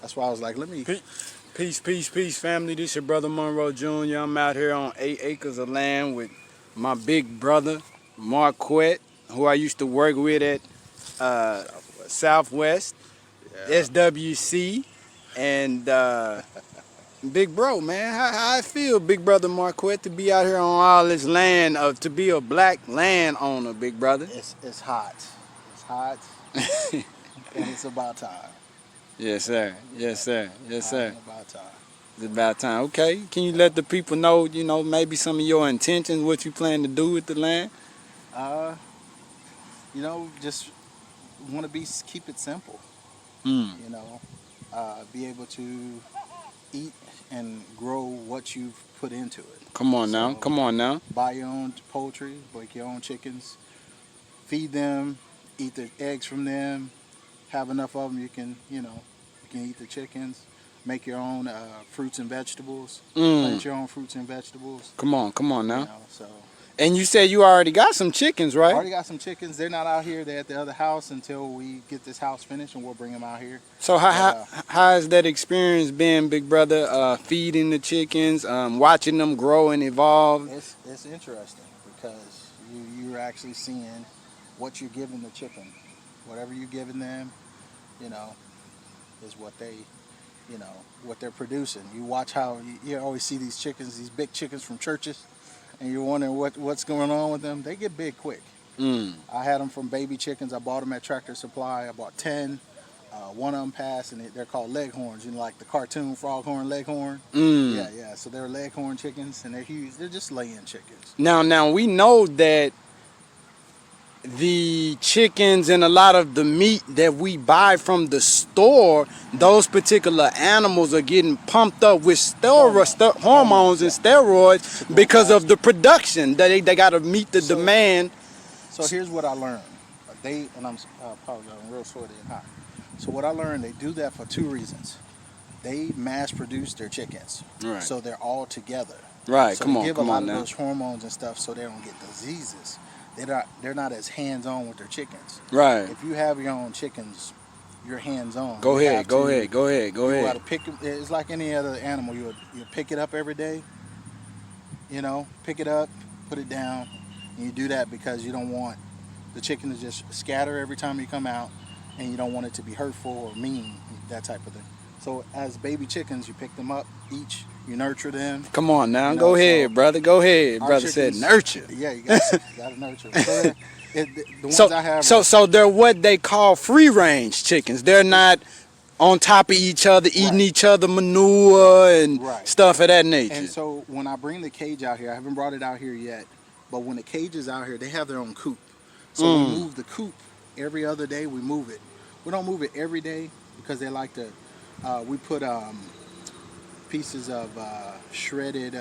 That's why I was like, let me. Peace, family. This your brother Monroe Jr. I'm out here on 8 acres of land with my big brother, Marquette, who I used to work with at uh, Southwest, Yeah. SWC, and big bro, man. How I feel, big brother Marquette, to be out here on all this land, to be a black landowner, big brother. It's hot. It's hot, and it's about time. Yes, sir. Yes, sir. Yes, Hot sir. and about time. It's about time. Okay. Can you let the people know, maybe some of your intentions, what you plan to do with the land? Uh, just want to keep it simple. Mm. You know, be able to eat and grow what you've put into it. Come on now. So Come on now. buy your own poultry, break your own chickens, feed them, eat the eggs from them, have enough of them you can eat the chickens, make your own fruits and vegetables, Mm. plant your own fruits and vegetables, Come on. Come on now. so And you said you already got some chickens, I right? already got some chickens. They're not out here. They're at the other house until we get this house finished, and we'll bring them out here. So But how has that experience been, big brother? Feeding the chickens, watching them grow and evolve. it's interesting because you're actually seeing what you're giving the chicken. Whatever you're giving them, you know, is what what they're producing. You watch how you always see these chickens, these big chickens from churches, and you're wondering what's going on with them. They get big quick. Mm. I had them from baby chickens. I bought them at Tractor Supply. I bought 10. One of them passed, and they're called leghorns. Like the cartoon Froghorn Leghorn. Mm. Yeah. So they're leghorn chickens, and they're huge. They're just laying chickens. Now we know that the chickens and a lot of the meat that we buy from the store, those particular animals are getting pumped up with hormones and steroids because of the production. They got to meet the demand. So here's what I learned. I'm apologize, I'm real sweaty and hot. So what I learned, they do that for two reasons. They mass produce their chickens, Right. so they're all together. Right. So Come they on. give Come a lot on of now. those hormones and stuff, so they don't get diseases. They're not as hands on with their chickens. Right. If you have your own chickens, you're hands on. Go You ahead. have Go to- ahead. Go ahead. Go You got ahead. to pick. It's like any other animal. You pick it up every day. Pick it up, put it down, and you do that because you don't want the chicken to just scatter every time you come out, and you don't want it to be hurtful or mean, that type of thing. So as baby chickens, you pick them up each, you nurture them. Come on now. Go ahead, brother. Go ahead. Our Brother said chickens- nurture. Yeah, you got to nurture them. So the ones So I have. so they're what they call free range chickens. They're not on top of each other, eating Right. each other manure and Right. stuff of that nature. And so when I bring the cage out here, I haven't brought it out here yet, but when the cage is out here, they have their own coop. So we move the coop every other day. We move it. We don't move it every day because they like to. We put pieces of shredded.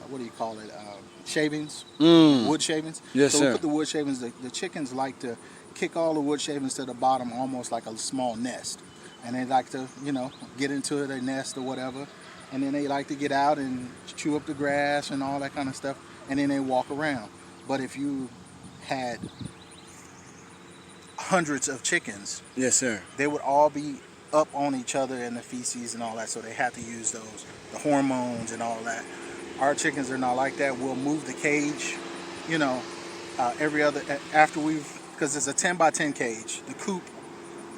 What do you call it? Shavings, wood shavings. Yes, so sir. we put the wood shavings. The chickens like to kick all the wood shavings to the bottom, almost like a small nest, and they like to, get into their nest or whatever, and then they like to get out and chew up the grass and all that kind of stuff, and then they walk around. But if you had hundreds of chickens, Yes, sir. they would all be up on each other in the feces and all that, so they have to use the hormones and all that. Our chickens are not like that. We'll move the cage, every other after because it's a 10 by 10 cage. The coop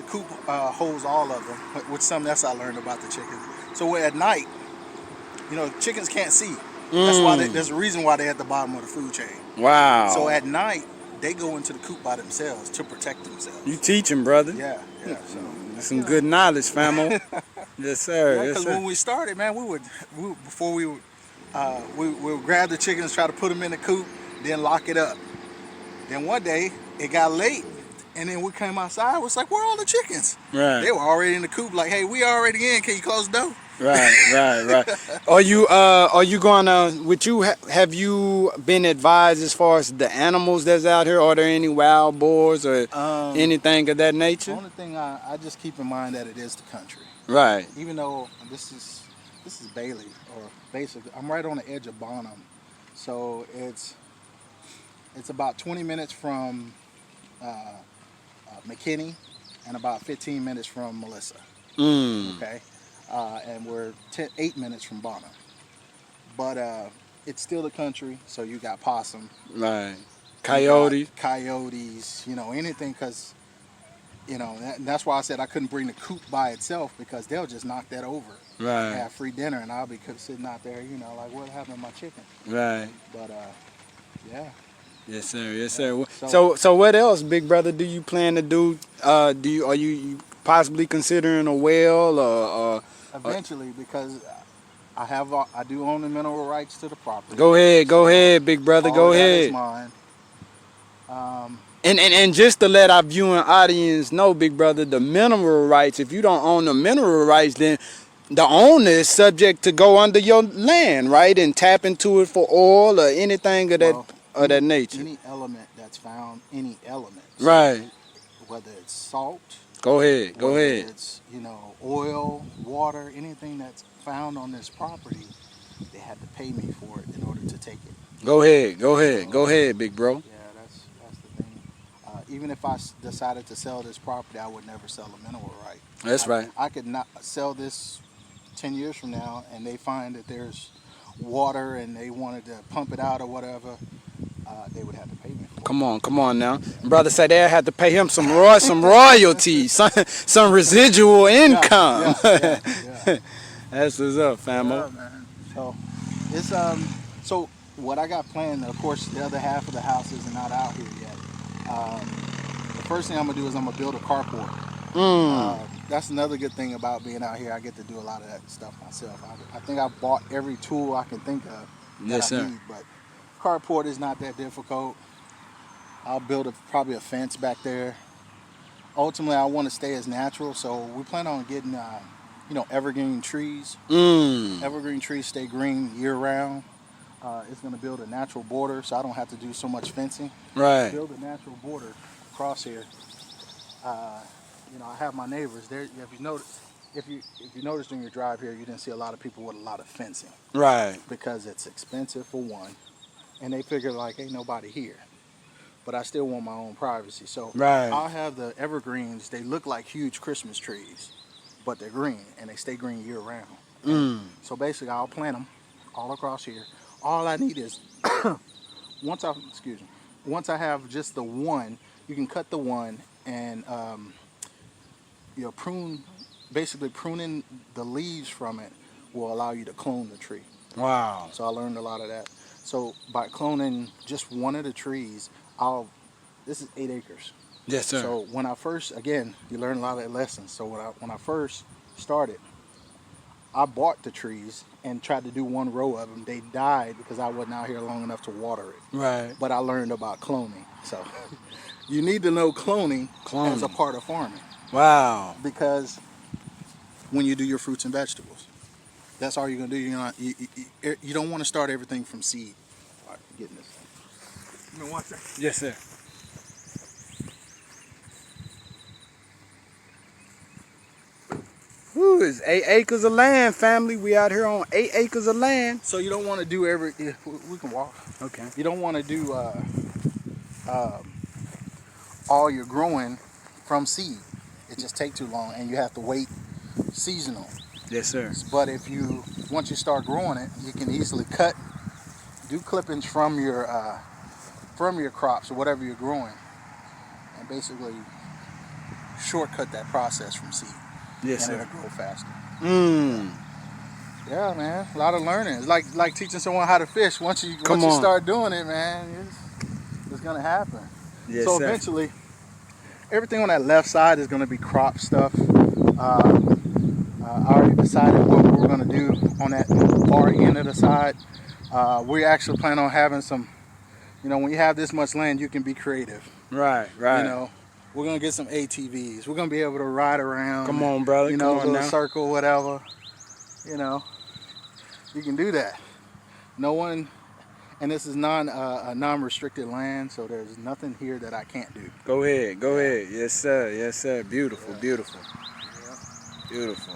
holds all of them, which something else I learned about the chickens. So at night, chickens can't see. That's why there's a reason why they're at the bottom of the food chain. Wow. So at night, they go into the coop by themselves to protect themselves. You teaching, brother. Yeah. So Some good knowledge, famo. Yes, sir. Yes, because sir. when we started, man, we would grab the chickens, try to put them in the coop, then lock it up. Then one day it got late, and then we came outside. It was like, where are all the chickens? Right. They were already in the coop. Like, hey, we already in. Can you close the door? Right. Are you gonna? Have you been advised as far as the animals that's out here? Are there any wild boars or anything of that The nature? only thing I just keep in mind that it is the country. Right. Even though this is Bailey, or basically I'm right on the edge of Bonham, so it's about 20 minutes from McKinney and about 15 minutes from Melissa. Mm. Okay, and we're 8 minutes from Bonham. But it's still the country, so you got possum, Right. you got Coyote. coyotes, anything, because that's why I said I couldn't bring the coop by itself, because they'll just knock that over and Right. have free dinner, and I'll be sitting out there, like, what happened to my chicken? Right. But yeah, Yes, sir. Yes, yeah. sir. So So what else, big brother, do you plan to do? Are you possibly considering a well or eventually, because I do own the mineral rights to the property, go so ahead, big brother, all go of that is ahead. mine. Um, And just to let our viewing audience know, big brother, the mineral rights, if you don't own the mineral rights, then the owner is subject to go under your land, right? And tap into it for oil or anything well, of that nature. any element that's found, any element. So Right. whether it's salt, Go ahead. Go whether ahead. it's oil, water, anything that's found on this property, they had to pay me for it in order to take it. Go ahead. Go ahead. So Go ahead, big bro. yeah, that's the thing. Even if I decided to sell this property, I would never sell a mineral right. That's right. I could not sell this 10 years from now, and they find that there's water and they wanted to pump it out or whatever, they would have to pay me for it. Come on now. Brother said they had to pay him some royalties, some residual income. Yeah. That's what's up, famo. Yeah, man. So it's so what I got planned, of course, the other half of the house is not out here yet. The first thing I'm gonna do is I'm gonna build a carport. Mm. That's another good thing about being out here. I get to do a lot of that stuff myself. I think I bought every tool I can think of that Yes, I sir. need, but carport is not that difficult. I'll build probably a fence back there. Ultimately, I want to stay as natural, so we plan on getting evergreen trees. Mm. Evergreen trees stay green year round. It's going to build a natural border, so I don't have to do so much fencing. Right. Build a natural border across here. I have my neighbors there. If you noticed during your drive here, you didn't see a lot of people with a lot of fencing, Right. because it's expensive for one, and they figure like ain't nobody here. But I still want my own privacy, so Right. I'll have the evergreens. They look like huge Christmas trees, but they're green and they stay green year round. Mm. So basically, I'll plant them all across here. All I need is once I have just the one, you can cut the one and prune. Basically, pruning the leaves from it will allow you to clone the tree. Wow. So I learned a lot of that. So by cloning just one of the trees, this is 8 acres. Yes, sir. So when I first, again, you learn a lot of lessons. So when I first started, I bought the trees and tried to do one row of them. They died because I wasn't out here long enough to water it. Right. But I learned about cloning. So you need to know cloning as a part of farming, Wow. because when you do your fruits and vegetables, that's all you're gonna do. You don't want to start everything from seed. All right, getting this thing. Give me one second. Yes, sir. Woo, it's 8 acres of land, family. We out here on 8 acres of land. So you don't want to do we can walk. Okay. You don't want to do all your growing from seed. It just takes too long, and you have to wait seasonal. Yes, sir. But once you start growing it, you can easily do clippings from your crops or whatever you're growing, and basically shortcut that process from seed. Yes, and sir. it'll grow faster. Mm. Yeah, man, a lot of learning. It's like teaching someone how to fish. Once you on. start doing it, man, it's gonna happen. Yes, So sir. eventually, everything on that left side is gonna be crop stuff. I already decided what we're gonna do on that far end of the side. We actually plan on having some. When you have this much land, you can be creative. Right. We're gonna get some ATVs. We're gonna be able to ride around. Come on, brother. Come on a little now. circle, whatever. You can do that. No one, and this is non-restricted land, so there's nothing here that I can't do. Go ahead. Yes, sir. Yes, sir. Beautiful. Yeah. Beautiful. Yeah. Beautiful.